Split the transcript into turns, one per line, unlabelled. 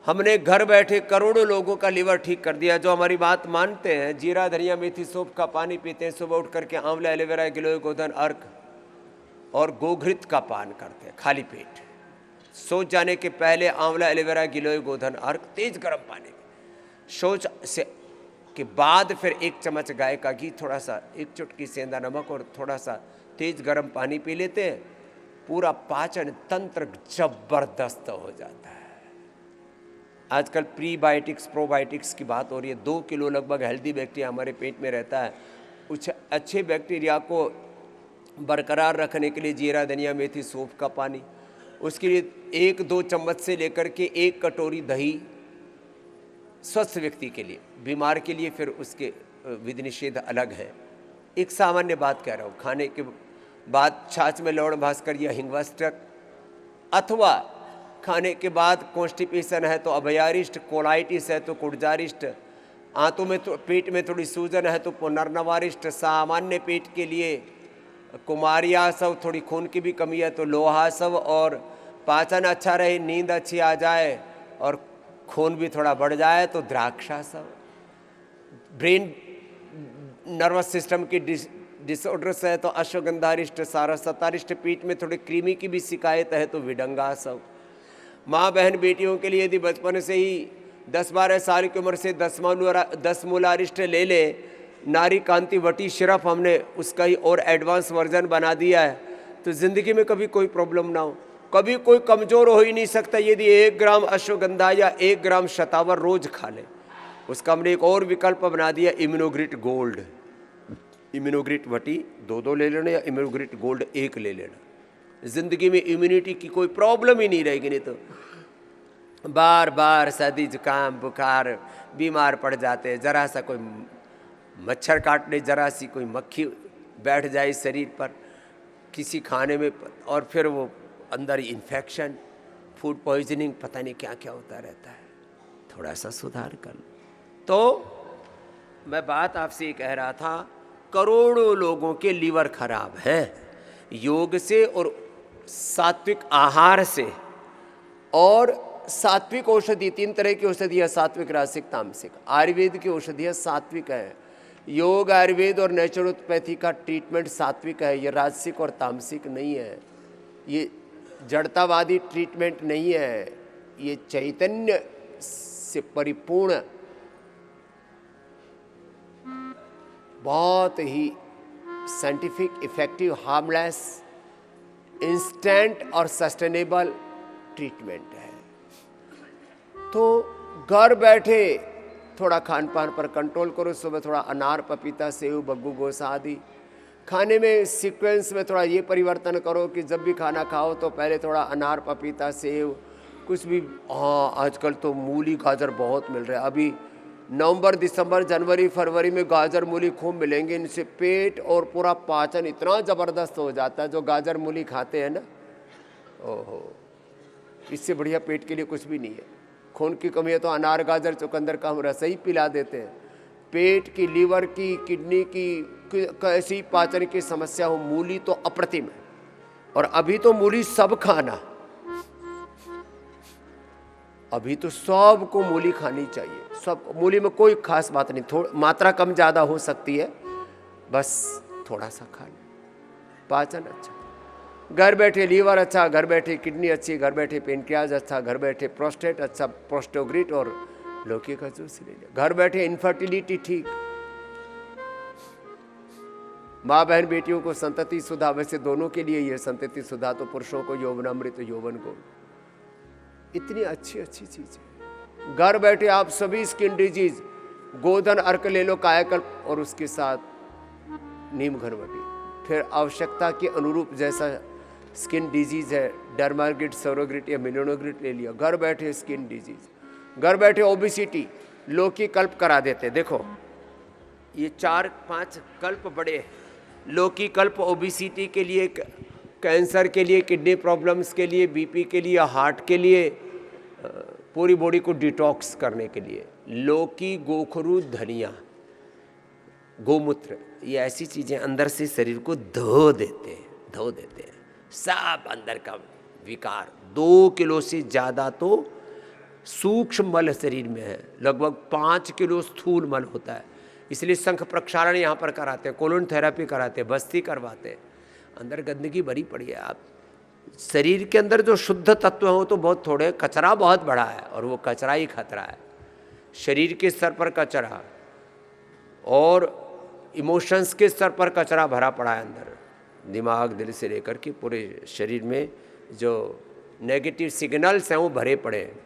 हमने घर बैठे करोड़ों लोगों का लीवर ठीक कर दिया, जो हमारी बात मानते हैं। जीरा धनिया मेथी सौंफ का पानी पीते हैं, सुबह उठ करके आंवला एलोवेरा गिलोय गोधन अर्क और गोघृत का पान करते हैं खाली पेट। सोच जाने के पहले आंवला एलोवेरा गिलोय गोधन अर्क तेज गर्म पानी में, शौच से के बाद फिर 1 चम्मच गाय का घी, थोड़ा सा 1 चुटकी सेंधा नमक और थोड़ा सा तेज गर्म पानी पी लेते हैं। पूरा पाचन तंत्र जबरदस्त हो जाता है। आजकल प्रीबायोटिक्स प्रोबायोटिक्स की बात हो रही है। 2 किलो लगभग हेल्दी बैक्टीरिया हमारे पेट में रहता है। कुछ अच्छे बैक्टीरिया को बरकरार रखने के लिए जीरा धनिया मेथी सौंफ का पानी, उसके लिए 1-2 चम्मच से लेकर के 1 कटोरी दही स्वस्थ व्यक्ति के लिए, बीमार के लिए फिर उसके विधि निषेध अलग है। एक सामान्य बात कह रहा हूँ, खाने के बाद छाछ में लवण भास्कर या हिंगवाष्टक, अथवा खाने के बाद कॉन्स्टिपेशन है तो अभयारिष्ट, कोलाइटिस है तो कुड़जारिष्ट, आंतों में तो पेट में थोड़ी सूजन है तो पुनर्नवारिष्ट, सामान्य पेट के लिए कुमारियासव, थोड़ी खून की भी कमी है तो लोहासव, और पाचन अच्छा रहे, नींद अच्छी आ जाए और खून भी थोड़ा बढ़ जाए तो द्राक्षासव। ब्रेन नर्वस सिस्टम की डिसऑर्डर्स है तो अश्वगंधारिष्ट, सारस्वतारिष्ट, पेट में थोड़ी क्रीमी की भी शिकायत है तो विडंगासव। माँ बहन बेटियों के लिए यदि बचपन से ही 10-12 साल की उम्र से 10 मूलारिष्ट ले ले, नारी कांति वटी सिरप हमने उसका ही और एडवांस वर्जन बना दिया है, तो ज़िंदगी में कभी कोई प्रॉब्लम ना हो। कभी कोई कमज़ोर हो ही नहीं सकता यदि 1 ग्राम अश्वगंधा या 1 ग्राम शतावर रोज खा ले। उसका हमने एक और विकल्प बना दिया, इम्यूनोग्रिट गोल्ड। इम्यूनोग्रिट वटी 2 ले लेना या इम्यूनोग्रिट गोल्ड 1 ले लेना। ज़िंदगी में इम्यूनिटी की कोई प्रॉब्लम ही नहीं रहेगी। नहीं तो बार बार सर्दी जुकाम बुखार बीमार पड़ जाते हैं। ज़रा सा कोई मच्छर काट ले, ज़रा सी कोई मक्खी बैठ जाए शरीर पर किसी खाने में, और फिर वो अंदर इन्फेक्शन, फूड पॉइजनिंग, पता नहीं क्या क्या होता रहता है। थोड़ा सा सुधार कर। तो मैं बात आपसे ये कह रहा था, करोड़ों लोगों के लीवर खराब हैं योग से और सात्विक आहार से। और सात्विक औषधि, 3 तरह की औषधि है, सात्विक रासिक तामसिक। आयुर्वेद की औषधियाँ सात्विक है, योग आयुर्वेद और नेचुरोपैथी का ट्रीटमेंट सात्विक है, ये राजसिक और तामसिक नहीं है। ये जड़तावादी ट्रीटमेंट नहीं है, ये चैतन्य से परिपूर्ण बहुत ही साइंटिफिक, इफेक्टिव, हार्मलेस, इंस्टेंट और सस्टेनेबल ट्रीटमेंट है। तो घर बैठे थोड़ा खान पान पर कंट्रोल करो। सुबह थोड़ा अनार पपीता सेव बग्गू गोसा आदि खाने में सीक्वेंस में थोड़ा ये परिवर्तन करो कि जब भी खाना खाओ तो पहले थोड़ा अनार पपीता सेव कुछ भी। हाँ, आजकल तो मूली गाजर बहुत मिल रहा है। अभी नवंबर दिसंबर जनवरी फरवरी में गाजर मूली खूब मिलेंगे। इनसे पेट और पूरा पाचन इतना ज़बरदस्त हो जाता है जो गाजर मूली खाते हैं ना, ओहो, इससे बढ़िया पेट के लिए कुछ भी नहीं है। खून की कमी है तो अनार गाजर चुकंदर का हम रस ही पिला देते हैं। पेट की, लीवर की, किडनी की कैसी पाचन की समस्या हो, मूली तो अप्रतिम है। और अभी तो मूली सब खाना, अभी तो सबको मूली खानी चाहिए। सब मूली में कोई खास बात नहीं, थोड़ी मात्रा कम ज़्यादा हो सकती है, बस थोड़ा सा खा ले, पाचन अच्छा। घर बैठे लीवर अच्छा, घर बैठे किडनी अच्छी, घर बैठे पेनक्रियाज अच्छा, घर बैठे प्रोस्टेट अच्छा, प्रोस्टोग्रिट और लौकी का जूस ले लिया। घर बैठे इनफर्टिलिटी ठीक। माँ बहन बेटियों को संतति सुधा, वैसे दोनों के लिए ये संतति सुधा तो पुरुषों को यौवनामृत यौवन को, इतनी अच्छी अच्छी चीज है। घर बैठे आप सभी स्किन डिजीज, गोधन अर्क ले लो कायाकल्प और उसके साथ नीम घरवटी। फिर आवश्यकता के अनुरूप जैसा स्किन डिजीज है, डर्माग्रिड सौरोग्रिड या मिलोनोग्रिड ले लिया। घर बैठे स्किन डिजीज, घर बैठे ओबिसिटी, लौकी कल्प करा देते। देखो ये 4-5 कल्प बड़े, लौकी कल्प ओबिसिटी के लिए, कैंसर के लिए, किडनी प्रॉब्लम्स के लिए, बीपी के लिए, हार्ट के लिए, पूरी बॉडी को डिटॉक्स करने के लिए। लौकी, गोखरू, धनिया, गोमूत्र, ये ऐसी चीज़ें अंदर से शरीर को धो देते हैं सब अंदर का विकार। 2 किलो से ज़्यादा तो सूक्ष्म मल शरीर में है, लगभग 5 किलो स्थूल मल होता है। इसलिए शंख प्रक्षालन यहाँ पर कराते हैं, कोलोन थेरेपी कराते हैं, बस्ती करवाते हैं। अंदर गंदगी भरी पड़ी है। आप शरीर के अंदर जो शुद्ध तत्व हो तो बहुत थोड़े, कचरा बहुत बड़ा है और वो कचरा ही खतरा है। शरीर के स्तर पर कचरा और इमोशंस के स्तर पर कचरा भरा पड़ा है अंदर, दिमाग दिल से लेकर के पूरे शरीर में जो नेगेटिव सिग्नल्स हैं वो भरे पड़े हैं।